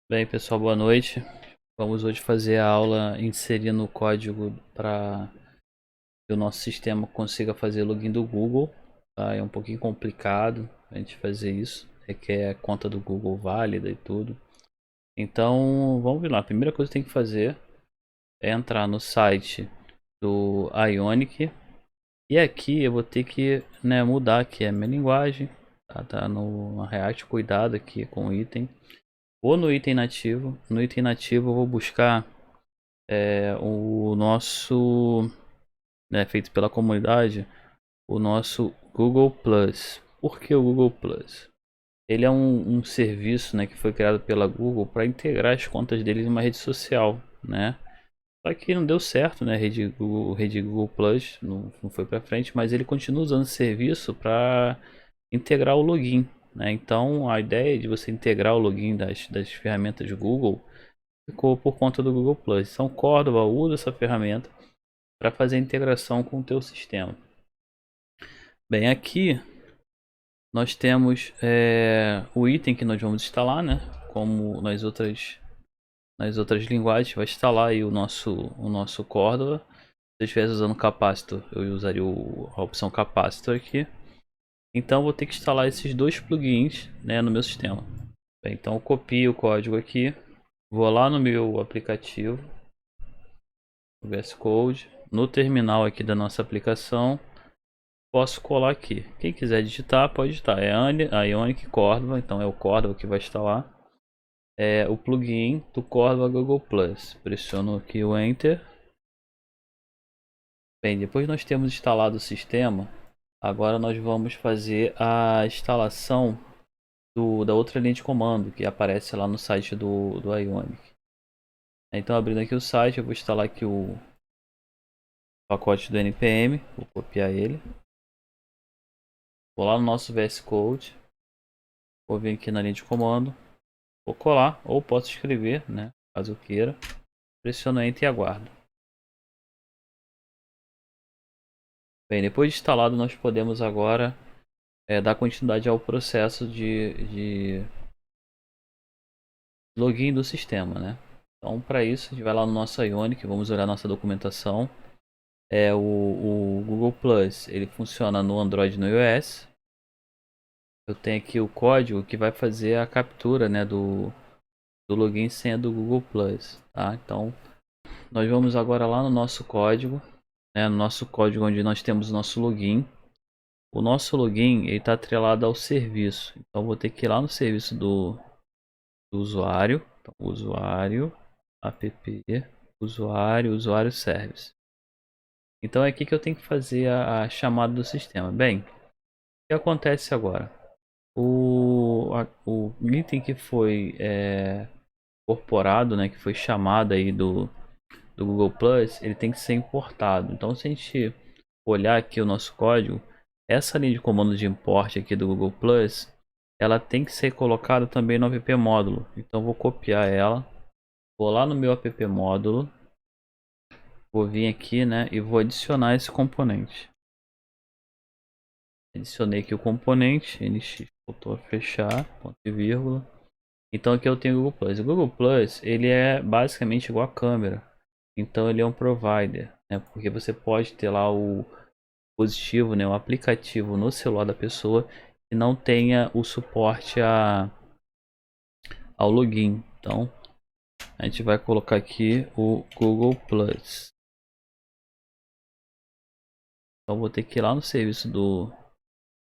Bem, pessoal, boa noite. Vamos hoje fazer a aula inserindo o código para que o nosso sistema consiga fazer login do Google. Tá? É um pouquinho complicado a gente fazer isso, requer a conta do Google válida e tudo. Então, vamos lá. A primeira coisa que tem que fazer é entrar no site do Ionic. E aqui eu vou ter que, mudar aqui a minha linguagem. Tá no React, cuidado aqui com o item. Ou no item nativo. No item nativo eu vou buscar o nosso, feito pela comunidade, o nosso Google Plus. Por que o Google Plus? Ele é um serviço, que foi criado pela Google para integrar as contas deles em uma rede social, né? Só que não deu certo, né? Rede Google Plus não foi para frente, mas ele continua usando esse serviço para integrar o login, né? Então a ideia de você integrar o login das ferramentas Google ficou por conta do Google Plus. Então Cordova usa essa ferramenta para fazer a integração com o teu sistema. Bem, aqui nós temos o item que nós vamos instalar, né? Como nas outras linguagens, vai instalar aí o nosso Cordova. Se eu estivesse usando Capacitor, eu usaria a opção Capacitor aqui. Então vou ter que instalar esses dois plugins, né, no meu sistema. Bem, então eu copio o código aqui, vou lá no meu aplicativo, o VS Code, no terminal aqui da nossa aplicação. Posso colar aqui. Quem quiser digitar, pode digitar. É a Ionic Cordova, então é o Cordova que vai instalar. É o plugin do Cordova Google Plus. Pressiono aqui o Enter. Bem, depois nós temos instalado o sistema. Agora nós vamos fazer a instalação da outra linha de comando que aparece lá no site do Ionic. Então, abrindo aqui o site, eu vou instalar aqui o pacote do npm. Vou copiar ele. Vou lá no nosso VS Code. Vou vir aqui na linha de comando. Vou colar ou posso escrever, né? Caso queira. Pressiono Enter e aguardo. Bem, depois de instalado, nós podemos agora dar continuidade ao processo de login do sistema, né? Então, para isso, a gente vai lá no nosso Ionic, vamos olhar nossa documentação. O Google Plus, ele funciona no Android e no iOS. Eu tenho aqui o código que vai fazer a captura, né, do login e senha do Google Plus, tá? Então, nós vamos agora lá no nosso código, né, no nosso código onde nós temos o nosso login. O nosso login está atrelado ao serviço, então vou ter que ir lá no serviço do usuário. Então, usuário, app, usuário service. Então é aqui que eu tenho que fazer a chamada do sistema. Bem, o que acontece agora? O item que foi incorporado, né, que foi chamado aí do Google Plus, ele tem que ser importado. Então, se a gente olhar aqui o nosso código, essa linha de comando de import aqui do Google Plus, ela tem que ser colocada também no app módulo. Então, vou copiar ela, vou lá no meu app módulo, vou vir aqui, né, e vou adicionar esse componente. Adicionei aqui o componente, nx, voltou a fechar, ponto e vírgula. Então aqui eu tenho o Google Plus. O Google Plus, ele é basicamente igual a câmera. Então ele é um provider, né? Porque você pode ter lá o dispositivo, né, o aplicativo no celular da pessoa que não tenha o suporte ao login. Então a gente vai colocar aqui o Google Plus. Então vou ter que ir lá no serviço do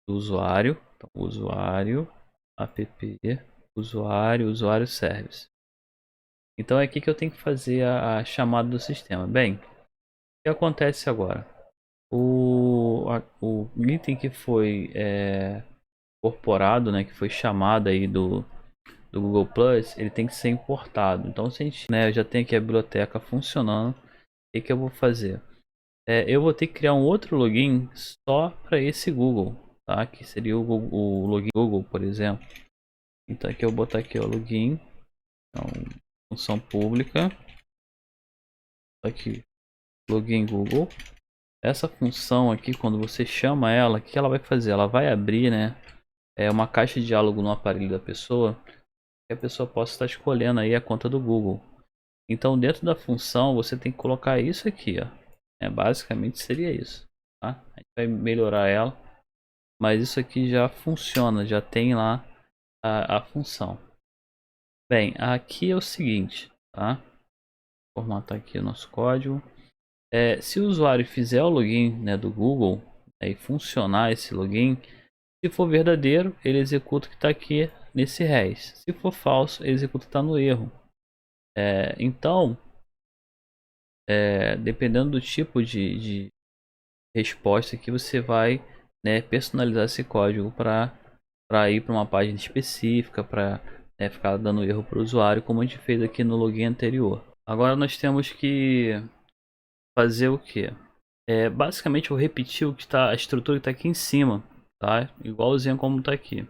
usuário. Então, usuário, app, usuário service. Então é aqui que eu tenho que fazer a chamada do sistema. Bem, o que acontece agora? O item que foi incorporado, né, que foi chamado aí do Google Plus, ele tem que ser importado. Então, se a gente, né, eu já tenho aqui a biblioteca funcionando, o que eu vou fazer? Eu vou ter que criar um outro login só para esse Google, tá? Que seria o login Google, por exemplo. Então aqui eu vou botar aqui o login, então, função pública, aqui login Google. Essa função aqui, quando você chama ela, o que ela vai fazer? Ela vai abrir, né, uma caixa de diálogo no aparelho da pessoa, que a pessoa possa estar escolhendo aí a conta do Google. Então dentro da função você tem que colocar isso aqui, ó. Basicamente seria isso, tá? A gente vai melhorar ela, mas isso aqui já funciona, já tem lá a função. Bem, aqui é o seguinte, tá? Vou formatar aqui o nosso código. Se o usuário fizer o login, né, do Google, e funcionar esse login, se for verdadeiro, ele executa o que está aqui nesse res. Se for falso, ele executa o que está no erro. Então, dependendo do tipo de resposta que você vai, né, personalizar esse código para ir para uma página específica, para ficar dando erro para o usuário, como a gente fez aqui no login anterior. Agora nós temos que fazer o que? Basicamente eu vou repetir o que está, a estrutura que está aqui em cima, tá? Igualzinho como está aqui.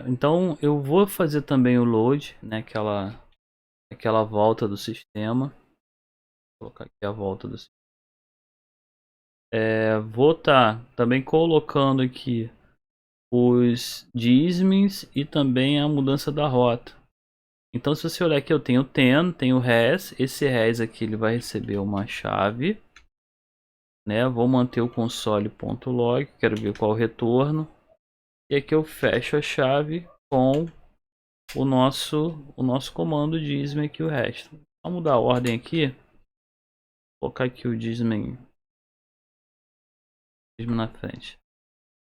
Então eu vou fazer também o load, né? Aquela volta do sistema. Vou colocar aqui a volta do sistema. Vou estar também colocando aqui os dízimos e também a mudança da rota. Então se você olhar aqui, eu tenho o ten, tenho o res. Esse res aqui ele vai receber uma chave, né? Vou manter o console.log, quero ver qual o retorno. E aqui eu fecho a chave com o nosso comando dízimo aqui o resto. Vamos mudar a ordem aqui. Vou colocar aqui o dízimo na frente.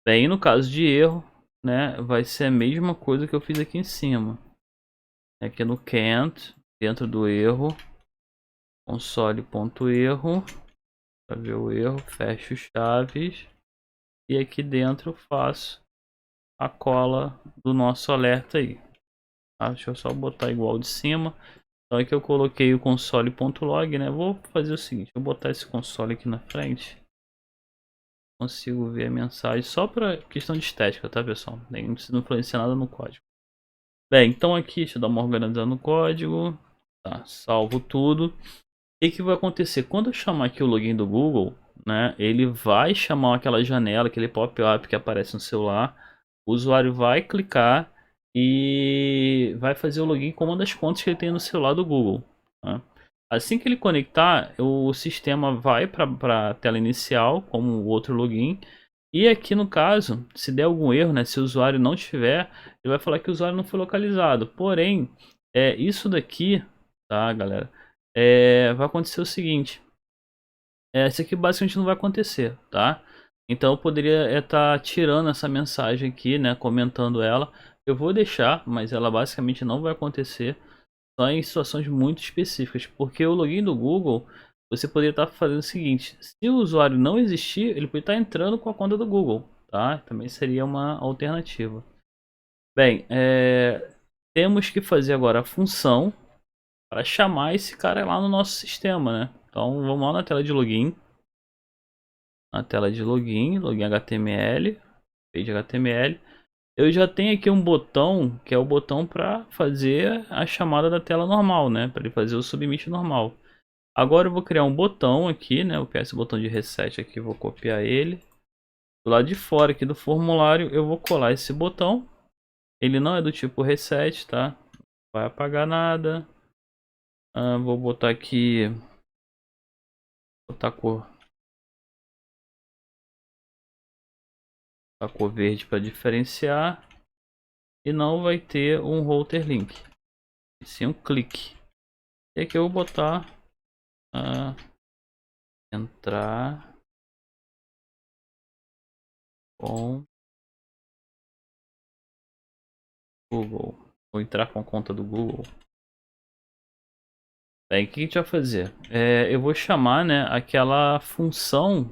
Bem, no caso de erro, né, vai ser a mesma coisa que eu fiz aqui em cima. Aqui no can't, dentro do erro, console.erro, para ver o erro, fecho chaves e aqui dentro faço a cola do nosso alerta aí. Tá? Deixa eu só botar igual de cima. Então aqui eu coloquei o console.log, né? Vou fazer o seguinte, vou botar esse console aqui na frente. Consigo ver a mensagem só para questão de estética, tá, pessoal? Nem precisa influenciar nada no código. Bem, então aqui, deixa eu dar uma organizada no código. Tá, salvo tudo. O que vai acontecer? Quando eu chamar aqui o login do Google, né? Ele vai chamar aquela janela, aquele pop-up que aparece no celular. O usuário vai clicar e vai fazer o login com uma das contas que ele tem no celular do Google. Tá? Assim que ele conectar, o sistema vai para a tela inicial, como o outro login. E aqui no caso, se der algum erro, né, se o usuário não tiver, ele vai falar que o usuário não foi localizado. Porém, isso daqui, tá, galera, vai acontecer o seguinte. Isso aqui basicamente não vai acontecer, tá? Então eu poderia estar tirando essa mensagem aqui, né, comentando ela. Eu vou deixar, mas ela basicamente não vai acontecer só em situações muito específicas, porque o login do Google, você poderia estar fazendo o seguinte: se o usuário não existir, ele pode estar entrando com a conta do Google, tá? Também seria uma alternativa. Bem, temos que fazer agora a função para chamar esse cara lá no nosso sistema, né? Então vamos lá na tela de login. Na tela de login, login HTML, page HTML. Eu já tenho aqui um botão, que é o botão para fazer a chamada da tela normal, né? Para ele fazer o submit normal. Agora eu vou criar um botão aqui, né? Eu quero esse botão de reset aqui, vou copiar ele. Do lado de fora aqui do formulário, eu vou colar esse botão. Ele não é do tipo reset, tá? Não vai apagar nada. Vou botar aqui... Botar a cor verde para diferenciar. E não vai ter um router link, e sim um clique. E aqui eu vou botar entrar com Google. Vou entrar com a conta do Google. Bem, o que a gente vai fazer? Eu vou chamar, né, aquela função,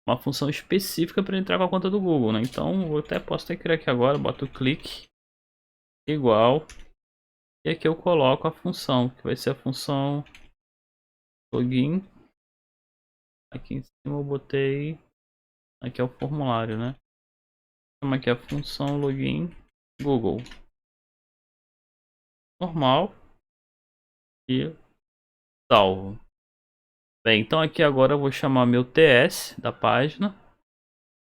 uma função específica para entrar com a conta do Google, né? Então eu até posso até criar aqui agora, boto o clique igual. E aqui eu coloco a função, que vai ser a função login. Aqui em cima eu botei, aqui é o formulário, né? Chama aqui a função login Google. Normal. E salvo. Bem, então aqui agora eu vou chamar meu TS da página.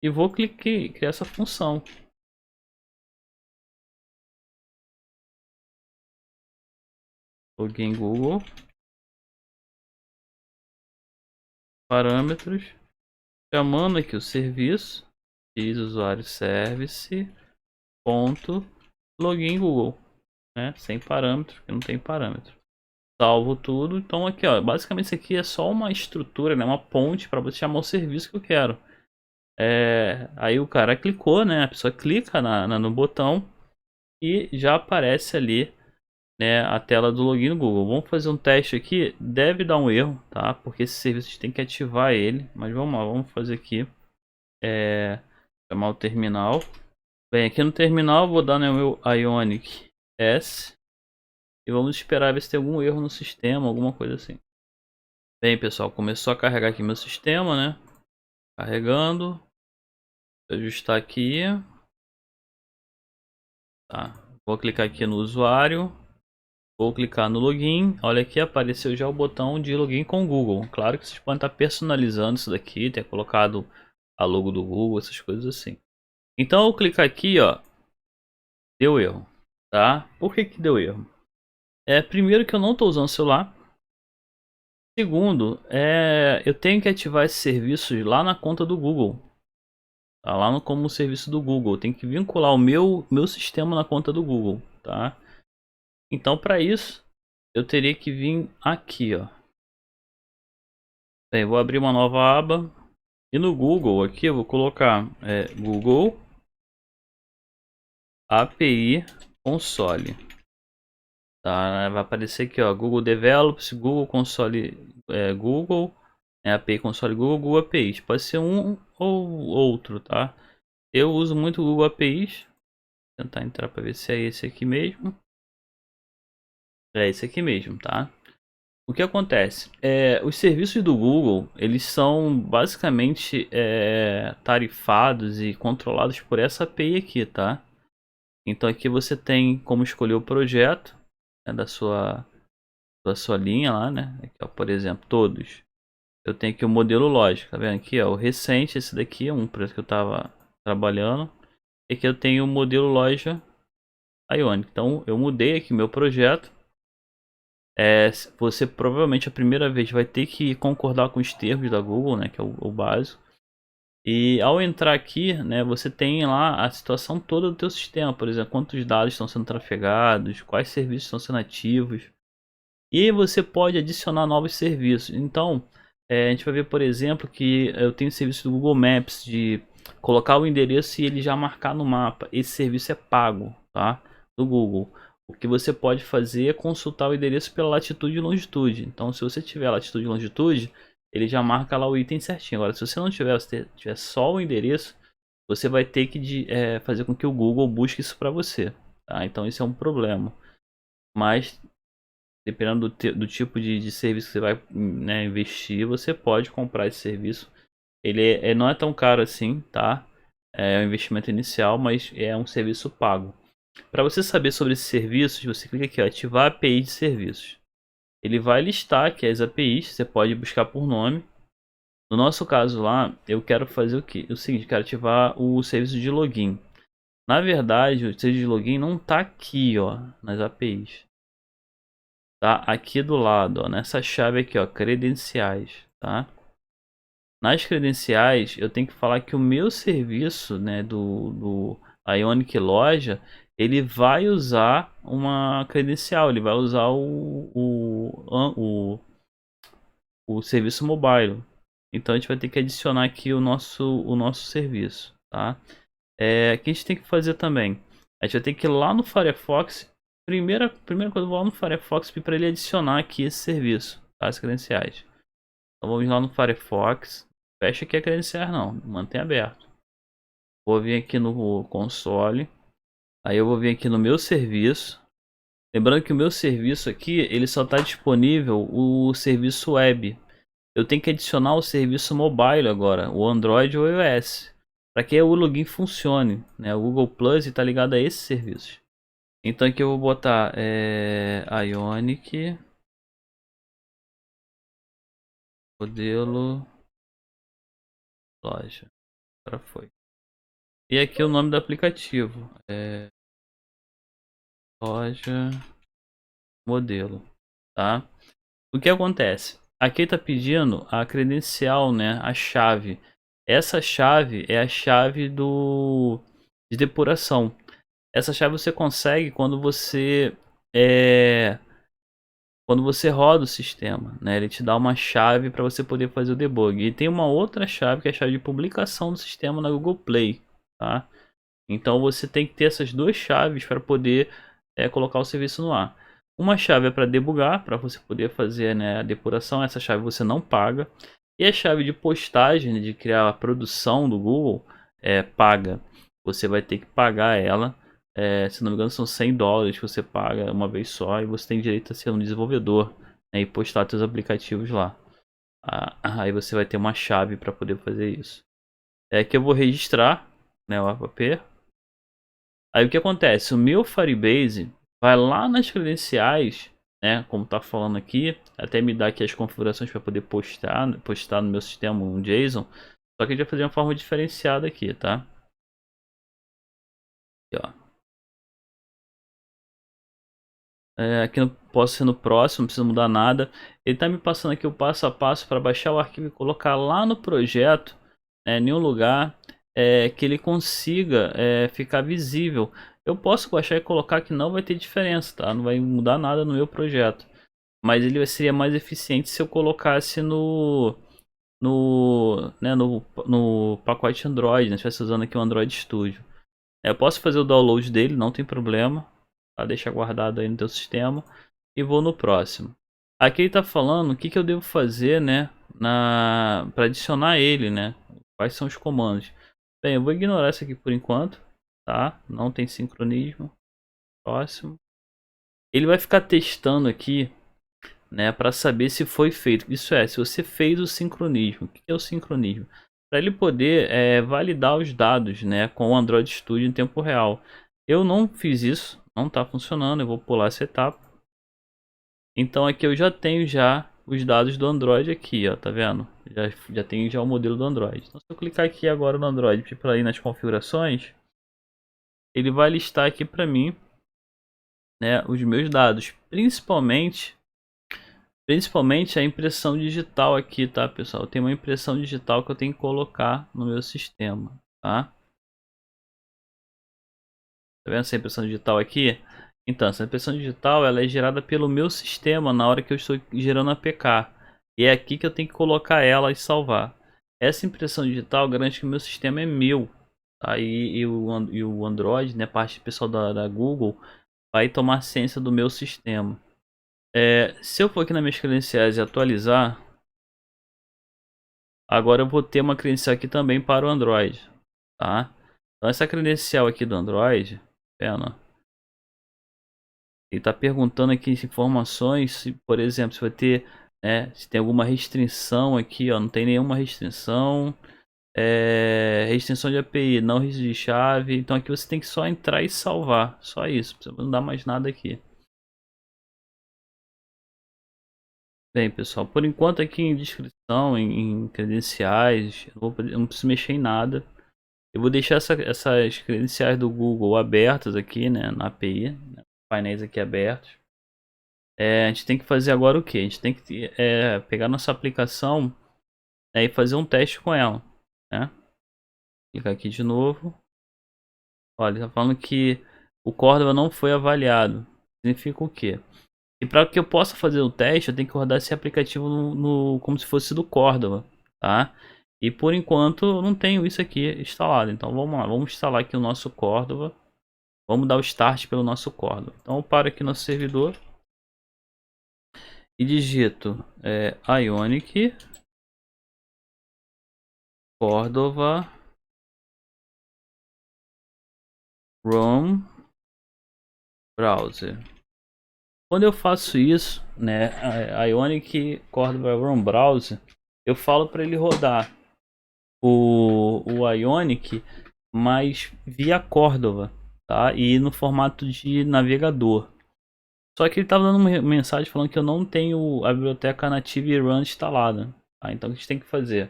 E vou criar essa função. login Google, parâmetros, chamando aqui o serviço, x usuário service, ponto, login Google, né? Sem parâmetro, porque não tem parâmetro. Salvo tudo. Então aqui, ó, basicamente isso aqui é só uma estrutura, né? Uma ponte para você chamar o serviço que eu quero. Aí o cara clicou, né? A pessoa clica no botão e já aparece ali, né, a tela do login no Google. Vamos fazer um teste aqui. Deve dar um erro, tá? Porque esse serviço a gente tem que ativar ele. Mas vamos lá, vamos fazer aqui. Chamar o terminal. Bem, aqui no terminal eu vou dar, né, o meu Ionic S. E vamos esperar ver se tem algum erro no sistema, alguma coisa assim. Bem, pessoal, começou a carregar aqui meu sistema, né? Carregando. Vou ajustar aqui. Tá. Vou clicar aqui no usuário. Vou clicar no login. Olha aqui, apareceu já o botão de login com o Google. Claro que vocês podem estar personalizando isso daqui, ter colocado a logo do Google, essas coisas assim. Então eu clicar aqui, ó, deu erro, tá? Por que que deu erro? Primeiro que eu não estou usando o celular. Segundo, eu tenho que ativar esses serviços lá na conta do Google. Tá lá no, como serviço do Google. Tem que vincular o meu sistema na conta do Google, tá? Então para isso, eu teria que vir aqui, ó. Bem, vou abrir uma nova aba. E no Google aqui eu vou colocar Google API Console. Tá? Vai aparecer aqui, ó, Google Develops, Google Console, Google, API Console Google, Google APIs. Pode ser um ou outro, tá? Eu uso muito o Google APIs. Vou tentar entrar para ver se é esse aqui mesmo. É esse aqui mesmo, tá? O que acontece? Os serviços do Google, eles são basicamente tarifados e controlados por essa API aqui, tá? Então aqui você tem como escolher o projeto, né, da sua linha lá, né? Aqui, ó, por exemplo, todos. Eu tenho aqui o modelo lógico, tá vendo aqui, ó, o recente, esse daqui é um projeto que eu estava trabalhando. E aqui eu tenho o modelo loja Ionic. Então eu mudei aqui meu projeto. Você provavelmente a primeira vez vai ter que concordar com os termos da Google, né, que é o básico. E ao entrar aqui, né, você tem lá a situação toda do teu sistema, por exemplo, quantos dados estão sendo trafegados, quais serviços estão sendo ativos. E você pode adicionar novos serviços. Então, a gente vai ver, por exemplo, que eu tenho serviço do Google Maps de colocar o endereço e ele já marcar no mapa. Esse serviço é pago, tá? Do Google. O que você pode fazer é consultar o endereço pela latitude e longitude. Então, se você tiver latitude e longitude, ele já marca lá o item certinho. Agora, se você não tiver, você tiver só o endereço, você vai ter que fazer com que o Google busque isso para você, tá? Então, isso é um problema. Mas dependendo do tipo de serviço que você vai, né, investir, você pode comprar esse serviço. Ele não é tão caro assim, tá? É um investimento inicial, mas é um serviço pago. Para você saber sobre esses serviços, você clica aqui, ó, ativar API de serviços. Ele vai listar aqui as APIs, você pode buscar por nome. No nosso caso lá, eu quero fazer o que? O seguinte, quero ativar o serviço de login. Na verdade, o serviço de login não está aqui, ó, nas APIs. Tá aqui do lado, ó, nessa chave aqui, ó, credenciais, tá? Nas credenciais, eu tenho que falar que o meu serviço, né, do Ionic Loja, ele vai usar uma credencial, ele vai usar o serviço mobile. Então a gente vai ter que adicionar aqui o nosso serviço, tá? Que a gente tem que fazer também. A gente vai ter que ir lá no Firefox. Primeira coisa, eu vou lá no Firefox para ele adicionar aqui esse serviço, tá? As credenciais. Então vamos lá no Firefox. Fecha aqui a credenciais não, mantém aberto. Vou vir aqui no console. Aí eu vou vir aqui no meu serviço. Lembrando que o meu serviço aqui, ele só está disponível o serviço web. Eu tenho que adicionar o serviço mobile agora, o Android ou o iOS, para que o login funcione, né? O Google Plus está ligado a esses serviços. Então aqui eu vou botar Ionic modelo loja. Agora foi. E aqui o nome do aplicativo. Loja modelo. tá? O que acontece? Aqui está pedindo a credencial, né? A chave. Essa chave é a chave de depuração. Essa chave você consegue é, quando você roda o sistema, né? Ele te dá uma chave para você poder fazer o debug. E tem uma outra chave que é a chave de publicação do sistema na Google Play, tá? Então você tem que ter essas duas chaves para poder colocar o serviço no ar. Uma chave é para debugar, para você poder fazer, né, a depuração. Essa chave você não paga. E a chave de postagem, né, de criar a produção do Google, é paga. Você vai ter que pagar ela. Se não me engano, são US$ 100 que você paga uma vez só. E você tem direito a ser um desenvolvedor, né, e postar seus aplicativos lá. Aí você vai ter uma chave para poder fazer isso. É que eu vou registrar, né, o app. Aí o que acontece? O meu Firebase vai lá nas credenciais, né? Como tá falando aqui, até me dá aqui as configurações para poder postar no meu sistema um JSON. Só que a gente vai fazer uma forma diferenciada aqui, tá? Aqui, ó. Aqui no posso ser no próximo, não precisa mudar nada. Ele tá me passando aqui o passo a passo para baixar o arquivo e colocar lá no projeto, né, em um lugar que ele consiga ficar visível. Eu posso baixar e colocar que não vai ter diferença, tá? Não vai mudar nada no meu projeto. Mas ele seria mais eficiente se eu colocasse no pacote Android, né? Se estivesse usando aqui o Android Studio. Eu posso fazer o download dele, não tem problema. Tá? Deixa guardado aí no teu sistema. E vou no próximo. Aqui ele está falando o que eu devo fazer, né? Para adicionar ele, né? Quais são os comandos. Bem, eu vou ignorar isso aqui por enquanto. Tá? Não tem sincronismo. Próximo. Ele vai ficar testando aqui, né, para saber se foi feito. Isso é, se você fez o sincronismo. O que é o sincronismo? Para ele poder validar os dados, né, com o Android Studio em tempo real. Eu não fiz isso, não está funcionando. Eu vou pular essa etapa. Então aqui eu já tenho os dados do Android aqui, ó, tá vendo? Já tenho o modelo do Android. Então se eu clicar aqui agora no Android para ir nas configurações, ele vai listar aqui para mim, né, os meus dados, principalmente a impressão digital aqui, tá, pessoal? Tem uma impressão digital que eu tenho que colocar no meu sistema, tá? Tá vendo essa impressão digital aqui? Então, essa impressão digital ela é gerada pelo meu sistema na hora que eu estou gerando a APK. E é aqui que eu tenho que colocar ela e salvar. Essa impressão digital garante que o meu sistema é meu. Tá? E o Android, né, parte pessoal da Google, vai tomar ciência do meu sistema. Se eu for aqui nas minhas credenciais e atualizar, agora eu vou ter uma credencial aqui também para o Android, tá? Então essa credencial aqui do Android, pena, ele está perguntando aqui informações, se, por exemplo, se vai ter, né, se tem alguma restrição aqui, ó, não tem nenhuma restrição, restrição de API, não registro de chave, então aqui você tem que só entrar e salvar, só isso, não dá mais nada aqui. Bem, pessoal, por enquanto aqui em descrição, em credenciais, eu não preciso mexer em nada. Eu vou deixar essas credenciais do Google abertas aqui, né, na API, né, painéis aqui abertos. A gente tem que fazer agora o que? A gente tem que pegar nossa aplicação, né, e fazer um teste com ela, né? Clicar aqui de novo. Olha, está falando que o Cordova não foi avaliado. Significa o quê? E para que eu possa fazer o teste, eu tenho que rodar esse aplicativo como se fosse do Cordova, tá? E por enquanto eu não tenho isso aqui instalado. Então vamos lá, vamos instalar aqui o nosso Cordova. Vamos dar o start pelo nosso Cordova. Então eu paro aqui no servidor e digito Ionic Cordova Chrome Browser. Quando eu faço isso, né, a Ionic Cordova Chrome Browser, eu falo para ele rodar o Ionic, mas via Cordova, tá? E no formato de navegador. Só que ele estava dando uma mensagem falando que eu não tenho a biblioteca native run instalada, tá? Então o que a gente tem que fazer?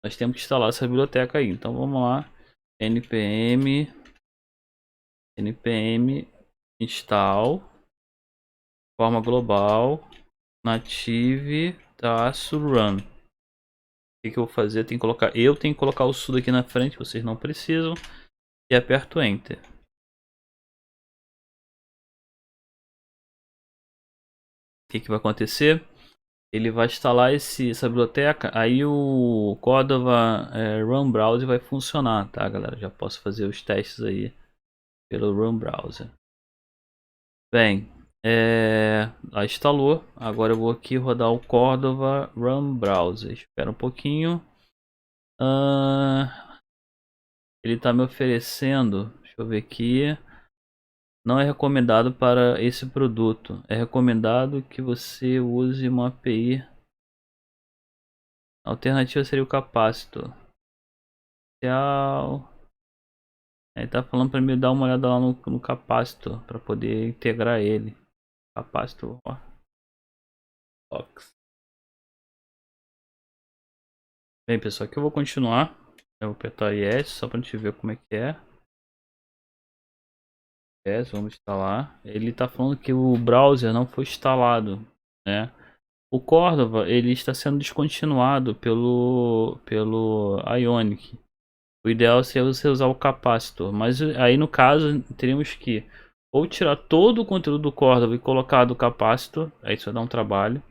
Nós temos que instalar essa biblioteca aí. Então vamos lá, npm install forma global native-run. O que eu vou fazer? Eu tenho que colocar o sudo aqui na frente, vocês não precisam. E aperto Enter. O que vai acontecer? Ele vai instalar essa biblioteca, aí o Cordova Run Browser vai funcionar, tá, galera? Já posso fazer os testes aí pelo Run Browser. Bem, lá instalou. Agora eu vou aqui rodar o Cordova Run Browser. Espera um pouquinho. Ele está me oferecendo, deixa eu ver aqui. Não é recomendado para esse produto. É recomendado que você use uma API. A alternativa seria o Capacitor. Ele tá falando para me dar uma olhada lá no Capacitor para poder integrar ele. Capacitor, ó. Box. Bem, pessoal, aqui eu vou continuar. Eu vou apertar Yes só para a gente ver como é que é. Yes, vamos instalar. Ele tá falando que o browser não foi instalado, né? O Cordova ele está sendo descontinuado pelo Ionic. O ideal seria você usar o Capacitor, mas aí no caso teríamos que ou tirar todo o conteúdo do Cordova e colocar do Capacitor, aí isso vai dar um trabalho.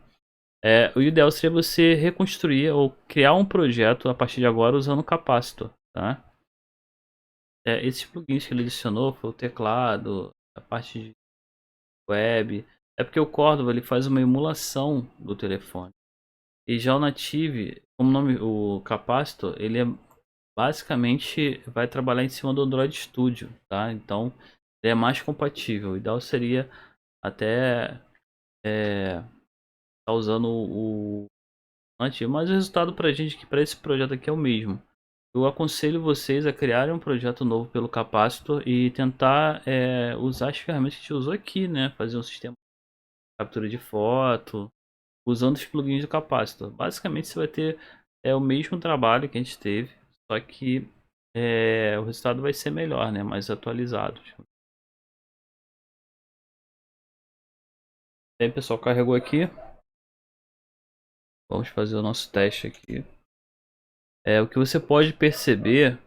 O ideal seria você reconstruir ou criar um projeto a partir de agora usando o Capacitor, tá? Esses plugins que ele adicionou foi o teclado, a parte de web. É porque o Cordova ele faz uma emulação do telefone. E já o Native, como nome, o Capacitor, ele basicamente vai trabalhar em cima do Android Studio, tá? Então ele é mais compatível. O ideal seria até tá usando o Native, mas o resultado pra gente aqui, para esse projeto aqui é o mesmo. Eu aconselho vocês a criarem um projeto novo pelo Capacitor e tentar usar as ferramentas que a gente usou aqui, né? Fazer um sistema de captura de foto, usando os plugins do Capacitor. Basicamente você vai ter o mesmo trabalho que a gente teve, só que o resultado vai ser melhor, né? Mais atualizado. E aí, pessoal, carregou aqui. Vamos fazer o nosso teste aqui. O que você pode perceber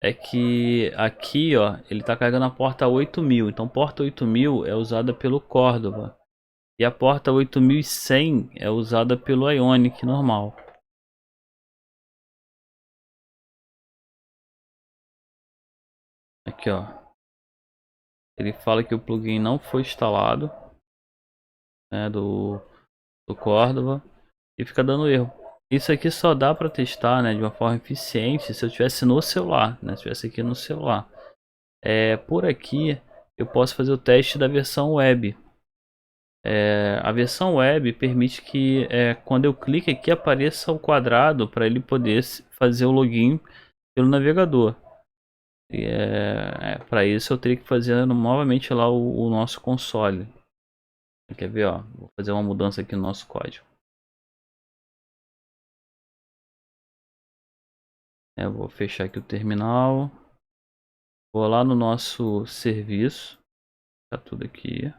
é que aqui, ó, ele está carregando a porta 8000. Então, porta 8000 é usada pelo Cordova. E a porta 8100 é usada pelo Ionic normal. Aqui, ó. Ele fala que o plugin não foi instalado, né, do Cordova, e fica dando erro. Isso aqui só dá para testar, né, de uma forma eficiente se eu tivesse no celular, né, se tivesse aqui no celular. Por aqui eu posso fazer o teste da versão web. A versão web permite que quando eu clique aqui apareça o quadrado para ele poder fazer o login pelo navegador. E para isso eu teria que fazer novamente lá o nosso console. Quer ver, ó? Vou fazer uma mudança aqui no nosso código. Vou fechar aqui o terminal. Vou lá no nosso serviço. Tá tudo aqui.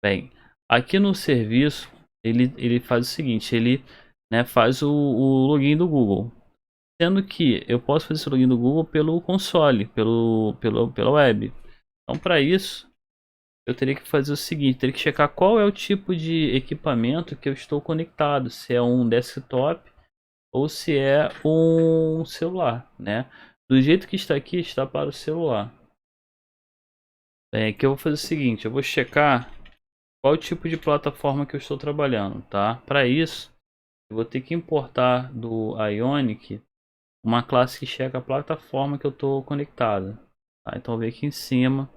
Bem, aqui no serviço ele faz o seguinte, ele faz o login do Google. Sendo que eu posso fazer esse login do Google pelo console, pela web. Então para isso eu teria que fazer o seguinte, teria que checar qual é o tipo de equipamento que eu estou conectado, se é um desktop ou se é um celular, né? Do jeito que está aqui, está para o celular. Aqui eu vou fazer o seguinte, eu vou checar qual o tipo de plataforma que eu estou trabalhando, tá? Para isso, eu vou ter que importar do Ionic uma classe que checa a plataforma que eu estou conectado. Tá? Então, eu vou ver aqui em cima.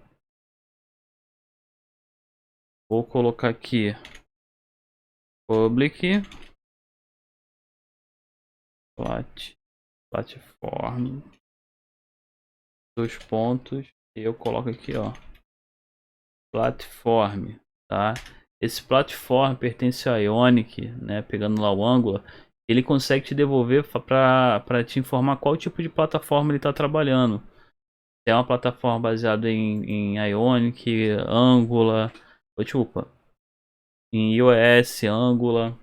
Vou colocar aqui public platform, dois pontos, e eu coloco aqui, ó, platform, tá? Esse platform pertence ao Ionic, né? Pegando lá o Angular, ele consegue te devolver para te informar qual tipo de plataforma ele está trabalhando. Se é uma plataforma baseada em Ionic, Angular, desculpa, em iOS, Angular.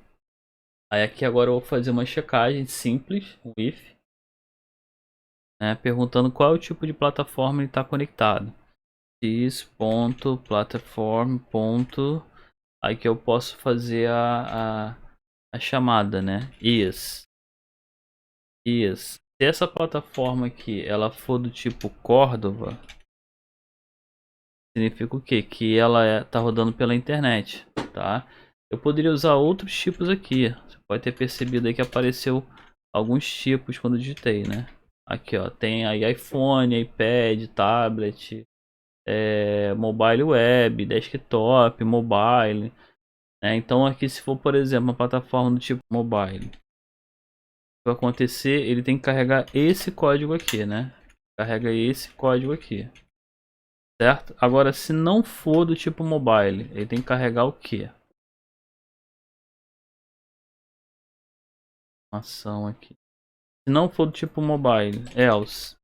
Aí aqui agora eu vou fazer uma checagem simples, um if, né, perguntando qual é o tipo de plataforma ele está conectado. X.platform. Aí que eu posso fazer a chamada, né? Is. Se essa plataforma aqui ela for do tipo Cordova, significa o quê? Que ela tá rodando pela internet, tá? Eu poderia usar outros tipos aqui. Você pode ter percebido aí que apareceu alguns tipos quando digitei, né? Aqui, ó, tem aí iPhone, iPad, tablet, mobile web, desktop, mobile, né? Então aqui se for, por exemplo, uma plataforma do tipo mobile, o que vai acontecer? Ele tem que carregar esse código aqui, né? Carrega esse código aqui. Certo? Agora, se não for do tipo mobile, ele tem que carregar o quê? Ação aqui. Se não for do tipo mobile, else,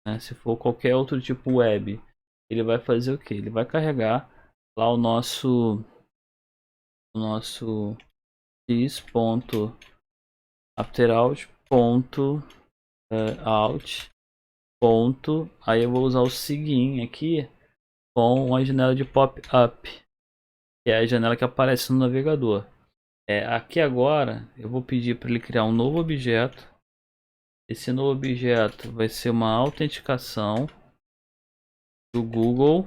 né? Se for qualquer outro tipo web, ele vai fazer o quê? Ele vai carregar lá o nosso x.afterout.out. Aí eu vou usar o sigin aqui com uma janela de pop-up, que é a janela que aparece no navegador. Aqui agora eu vou pedir para ele criar um novo objeto. Esse novo objeto vai ser uma autenticação do Google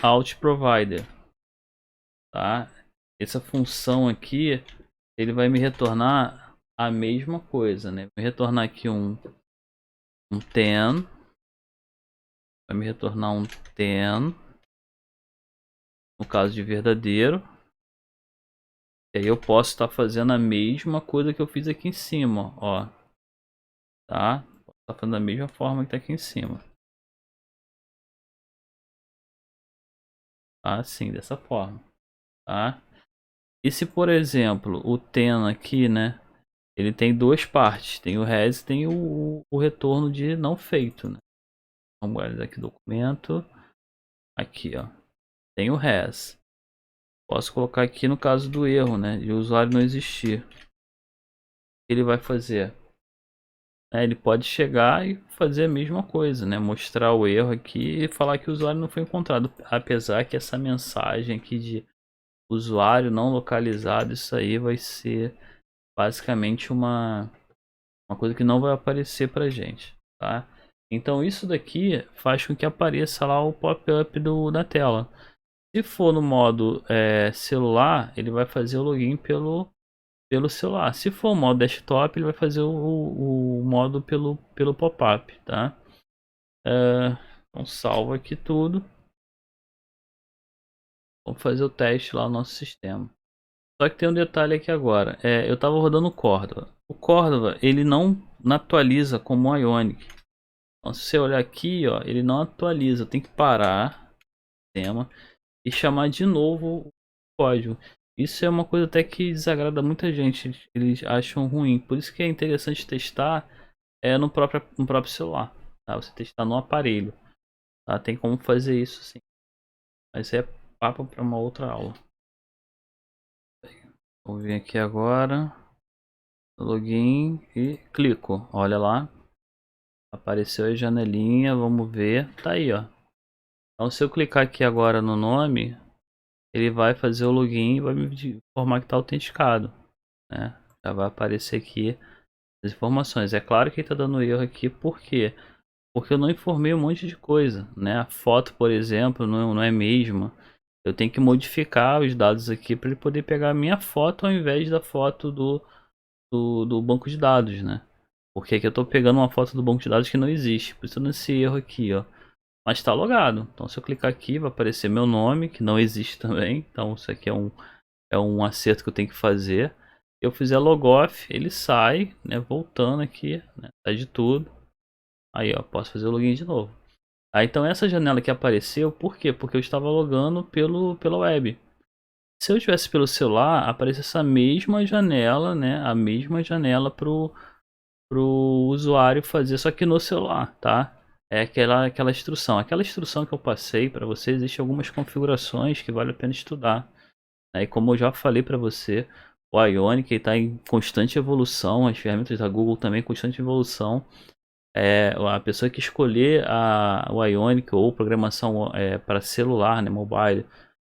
Auth Provider, tá? Essa função aqui ele vai me retornar a mesma coisa, né? Vai retornar aqui um 10, vai me retornar um 10 no caso de verdadeiro. E aí eu posso estar fazendo a mesma coisa que eu fiz aqui em cima, ó. Tá? Posso estar fazendo da mesma forma que tá aqui em cima. Assim, dessa forma, tá? E se, por exemplo, o ten aqui, né? Ele tem duas partes. Tem o res e tem o retorno de não feito, né? Vamos guardar aqui documento. Aqui, ó. Tem o res. Posso colocar aqui no caso do erro, né? De o usuário não existir. O que ele vai fazer? Ele pode chegar e fazer a mesma coisa, né? Mostrar o erro aqui e falar que o usuário não foi encontrado. Apesar que essa mensagem aqui de usuário não localizado, isso aí vai ser basicamente uma coisa que não vai aparecer pra gente, tá? Então isso daqui faz com que apareça lá o pop-up da tela. Se for no modo celular, ele vai fazer o login pelo celular. Se for o modo desktop, ele vai fazer o modo pelo pop-up, tá? Então salva aqui tudo. Vamos fazer o teste lá no nosso sistema. Só que tem um detalhe aqui agora. Eu estava rodando o Cordova. O Cordova, ele não atualiza como o Ionic. Então, se você olhar aqui, ó, ele não atualiza. Tem que parar o sistema e chamar de novo o código. Isso é uma coisa até que desagrada muita gente. Eles acham ruim. Por isso que é interessante testar no próprio celular. Tá? Você testar no aparelho. Tá? Tem como fazer isso sim. Mas é papo para uma outra aula. Vou vir aqui agora. Login e clico. Olha lá. Apareceu a janelinha. Vamos ver. Tá aí, ó. Então se eu clicar aqui agora no nome, ele vai fazer o login e vai me informar que está autenticado, né? Já vai aparecer aqui as informações. É claro que ele está dando erro aqui, por quê? Porque eu não informei um monte de coisa, né? A foto, por exemplo, não é a mesma. Eu tenho que modificar os dados aqui para ele poder pegar a minha foto ao invés da foto do banco de dados, né? Porque aqui eu estou pegando uma foto do banco de dados que não existe. Por isso nesse erro aqui, ó. Mas está logado. Então se eu clicar aqui vai aparecer meu nome, que não existe também. Então isso aqui é um acerto que eu tenho que fazer. Se eu fizer logoff, ele sai, né, voltando aqui, né, sai de tudo. Aí ó, posso fazer o login de novo. Aí então essa janela que apareceu, por quê? Porque eu estava logando pela web. Se eu tivesse pelo celular, aparece essa mesma janela, né, a mesma janela pro usuário fazer, só que no celular, tá? é aquela instrução. Aquela instrução que eu passei para você, existem algumas configurações que vale a pena estudar. E como eu já falei para você, o Ionic está em constante evolução, as ferramentas da Google também em constante evolução. A pessoa que escolher o Ionic ou programação para celular, né, mobile,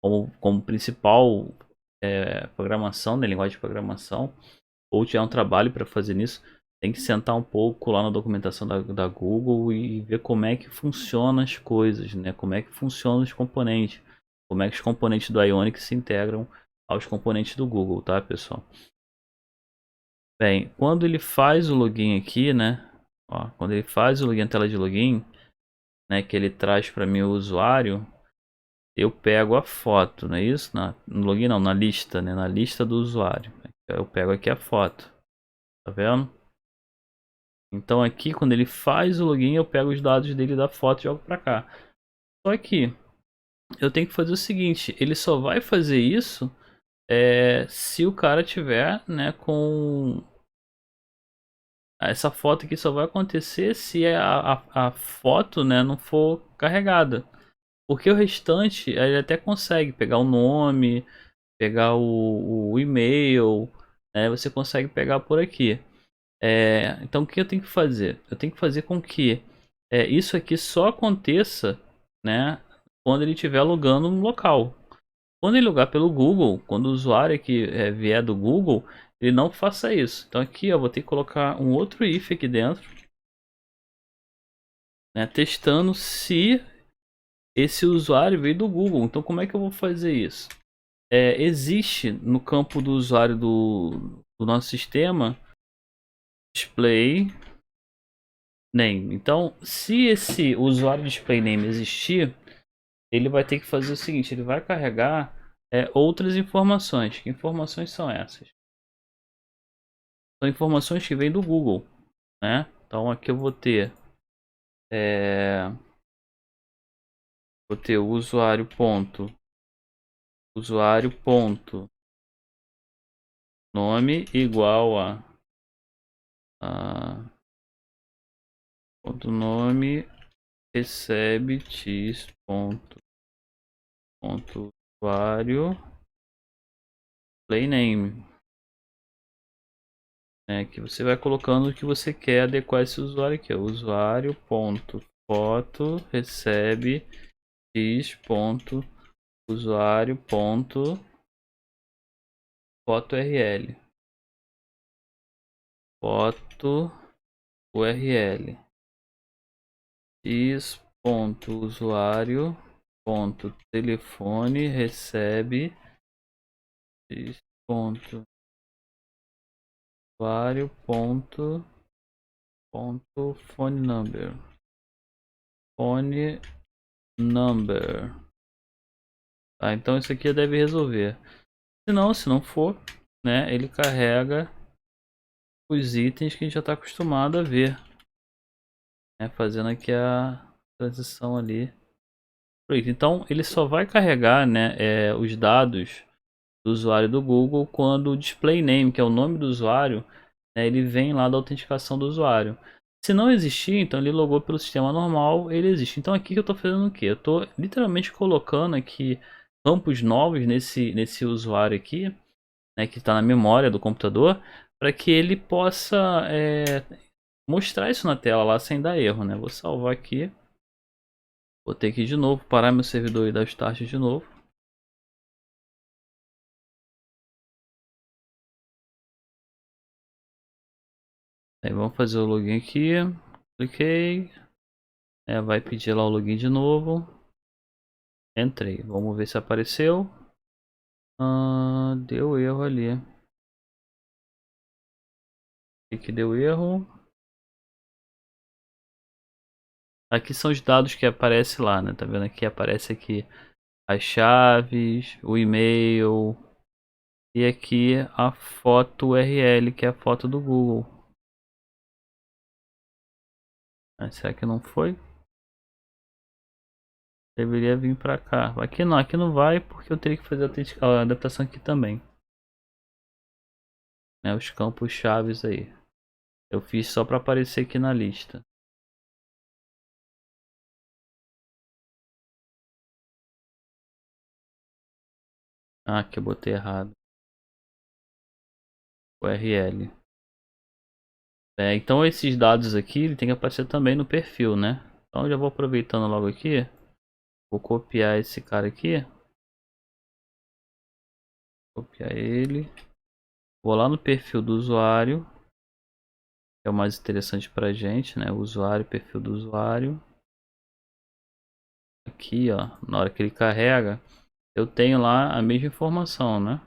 como principal programação, né, linguagem de programação, ou tiver um trabalho para fazer nisso, tem que sentar um pouco lá na documentação da Google e ver como é que funcionam as coisas, né? Como é que funcionam os componentes, como é que os componentes do Ionic se integram aos componentes do Google, tá, pessoal? Bem, quando ele faz o login aqui, né? Ó, quando ele faz o login, a tela de login, né, que ele traz para mim o usuário, eu pego a foto, não é isso? No login não, na lista, né? Na lista do usuário. Eu pego aqui a foto, tá vendo? Então aqui, quando ele faz o login, eu pego os dados dele da foto e jogo para cá. Só que eu tenho que fazer o seguinte, ele só vai fazer isso se o cara tiver, né, com essa foto aqui só vai acontecer se a foto, né, não for carregada. Porque o restante, ele até consegue pegar o nome, pegar o e-mail, né, você consegue pegar por aqui. Então o que eu tenho que fazer? Eu tenho que fazer com que isso aqui só aconteça, né, quando ele estiver logando no local. Quando ele logar pelo Google, quando o usuário aqui vier do Google, ele não faça isso. Então aqui eu vou ter que colocar um outro if aqui dentro, né, testando se esse usuário veio do Google. Então como é que eu vou fazer isso? Existe no campo do usuário do nosso sistema display name. Então, se esse usuário display name existir, ele vai ter que fazer o seguinte: ele vai carregar outras informações. Que informações são essas? São informações que vêm do Google, né? Então aqui eu vou ter o usuário ponto nome igual a ponto nome recebe x ponto usuário play name, né, que você vai colocando o que você quer adequar esse usuário aqui, usuário ponto foto recebe x ponto usuário ponto foto url foto url x ponto usuário ponto telefone recebe x ponto usuário ponto phone number. Tá, então isso aqui deve resolver. Se não for, né, ele carrega os itens que a gente já está acostumado a ver, né, fazendo aqui a transição ali. Então ele só vai carregar, né, os dados do usuário do Google quando o display name, que é o nome do usuário, né, ele vem lá da autenticação do usuário. Se não existir, então ele logou pelo sistema normal, ele existe. Então aqui que eu estou fazendo o que? Eu estou literalmente colocando aqui campos novos nesse usuário aqui, né, que está na memória do computador, para que ele possa mostrar isso na tela lá sem dar erro, né? Vou salvar aqui, vou ter que ir de novo, parar meu servidor e dar start de novo. Aí vamos fazer o login aqui, cliquei, vai pedir lá o login de novo, entrei, vamos ver se apareceu. Deu erro ali. O que deu erro? Aqui são os dados que aparecem lá, né? Tá vendo aqui? Aparece aqui as chaves, o e-mail e aqui a foto URL, que é a foto do Google. Será que não foi? Deveria vir pra cá. Aqui não vai porque eu teria que fazer a adaptação aqui também. Né? Os campos chaves aí. Eu fiz só para aparecer aqui na lista. Ah, aqui eu botei errado. URL. Então esses dados aqui ele tem que aparecer também no perfil, né? Então eu já vou aproveitando logo aqui. Vou copiar esse cara aqui. Copiar ele. Vou lá no perfil do usuário. Que é o mais interessante pra gente, né? O usuário, perfil do usuário. Aqui, ó. Na hora que ele carrega, eu tenho lá a mesma informação, né?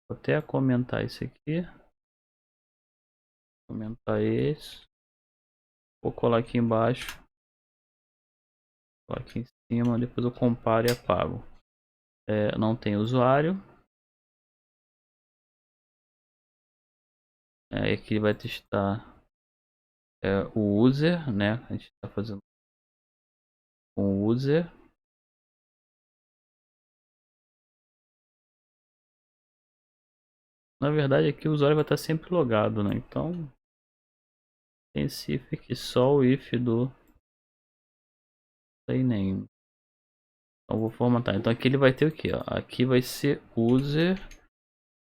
Vou até comentar isso aqui. Comentar esse. Vou colar aqui embaixo. Colar aqui em cima. Depois eu comparo e apago. Não tem usuário. Aqui vai testar o user, né? A gente está fazendo com o user. Na verdade aqui o usuário vai estar sempre logado, né? Então tem esse if aqui, só o if do name. Então vou formatar. Então aqui ele vai ter o que? Aqui vai ser user.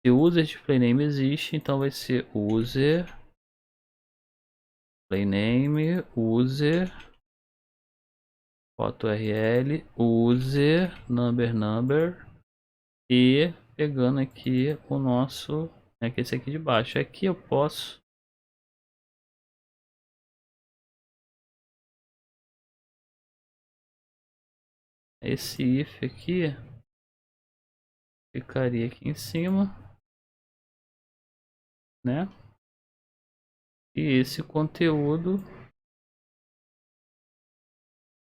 Se o user display name existe, então vai ser user display name, user foto URL, user number e pegando aqui o nosso, né, que é esse aqui de baixo. Aqui eu posso esse if aqui ficaria aqui em cima, né? E esse conteúdo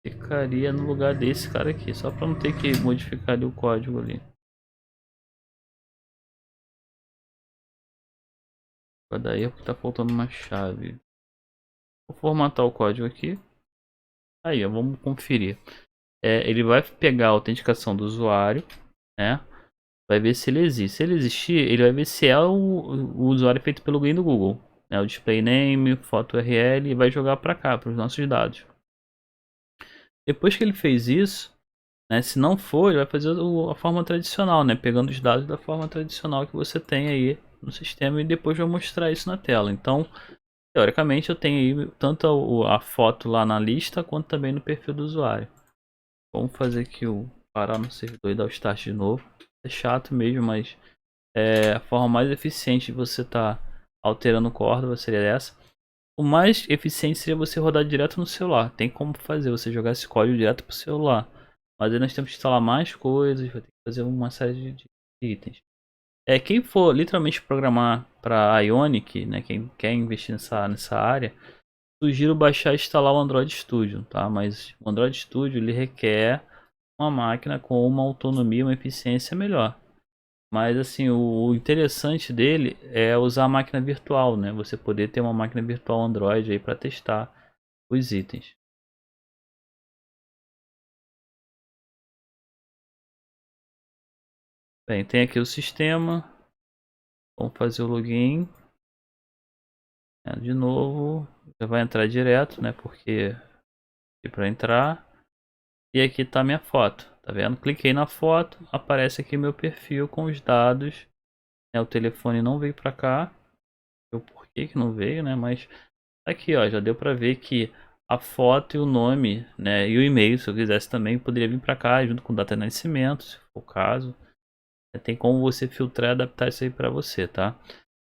ficaria no lugar desse cara aqui, só para não ter que modificar ali o código ali. Vai dar erro porque tá faltando uma chave. Vou formatar o código aqui. Aí, ó, vamos conferir. Ele vai pegar a autenticação do usuário, né? Vai ver se ele existe. Se ele existir, ele vai ver se é o usuário feito pelo login do Google, né? O display name, foto URL e vai jogar para cá, para os nossos dados. Depois que ele fez isso, né? Se não for, ele vai fazer a forma tradicional, né? Pegando os dados da forma tradicional que você tem aí no sistema e depois vai mostrar isso na tela. Então, teoricamente, eu tenho aí tanto a foto lá na lista quanto também no perfil do usuário. Vamos fazer aqui o parar no servidor e dar o start de novo. É chato mesmo, mas a forma mais eficiente de você estar alterando o Cordova seria essa. O mais eficiente seria você rodar direto no celular. Tem como fazer, você jogar esse código direto para o celular. Mas aí nós temos que instalar mais coisas, vai ter que fazer uma série de itens. Quem for literalmente programar para Ionic, né, quem quer investir nessa área, sugiro baixar e instalar o Android Studio, tá? Mas o Android Studio ele requer uma máquina com uma autonomia, uma eficiência melhor. Mas assim, o interessante dele é usar a máquina virtual, né? Você poder ter uma máquina virtual Android aí para testar os itens. Bem, tem aqui o sistema. Vamos fazer o login. De novo, já vai entrar direto, né? Porque para entrar. E aqui está minha foto, tá vendo? Cliquei na foto, aparece aqui meu perfil com os dados. O telefone não veio para cá. Eu por que não veio, né? Mas aqui, ó, já deu para ver que a foto e o nome, né? E o e-mail, se eu quisesse também, poderia vir para cá junto com data de nascimento, se for o caso. Tem como você filtrar e adaptar isso aí para você, tá?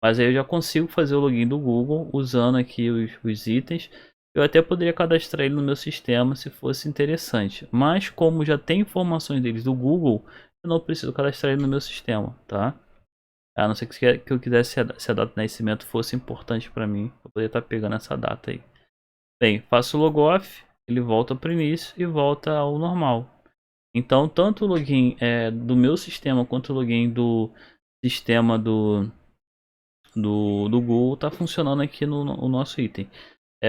Mas aí eu já consigo fazer o login do Google usando aqui os itens. Eu até poderia cadastrar ele no meu sistema se fosse interessante. Mas como já tem informações deles do Google, eu não preciso cadastrar ele no meu sistema, tá? A não ser que eu quisesse se a data de nascimento fosse importante para mim, eu poderia estar pegando essa data aí. Bem, faço o logoff, ele volta para o início e volta ao normal. Então, tanto o login do meu sistema quanto o login do sistema do Google está funcionando aqui no nosso item.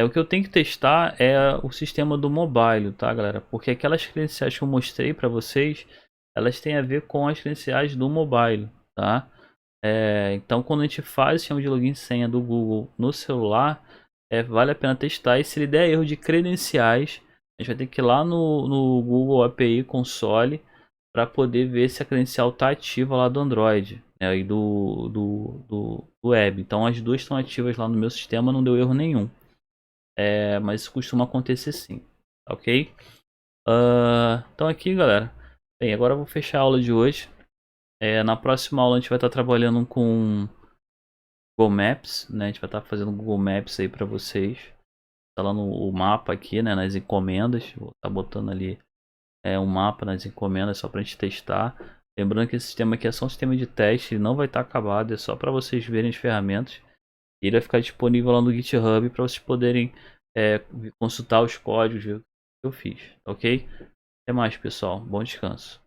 O que eu tenho que testar é o sistema do mobile, tá, galera? Porque aquelas credenciais que eu mostrei para vocês, elas têm a ver com as credenciais do mobile, tá? Então, quando a gente faz o sistema de login e senha do Google no celular, vale a pena testar. E se ele der erro de credenciais, a gente vai ter que ir lá no Google API Console, para poder ver se a credencial tá ativa lá do Android, né, e do web. Então as duas estão ativas lá no meu sistema, não deu erro nenhum. Mas isso costuma acontecer sim, ok? Então aqui, galera. Bem, agora eu vou fechar a aula de hoje. Na próxima aula a gente vai estar trabalhando com Google Maps, né? A gente vai estar fazendo Google Maps aí para vocês. Instalando o mapa aqui, né? Nas encomendas. Vou estar botando ali um mapa nas encomendas só para a gente testar. Lembrando que esse sistema aqui é só um sistema de teste, ele não vai estar acabado, é só para vocês verem as ferramentas. E ele vai ficar disponível lá no GitHub para vocês poderem consultar os códigos que eu fiz, ok? Até mais, pessoal. Bom descanso.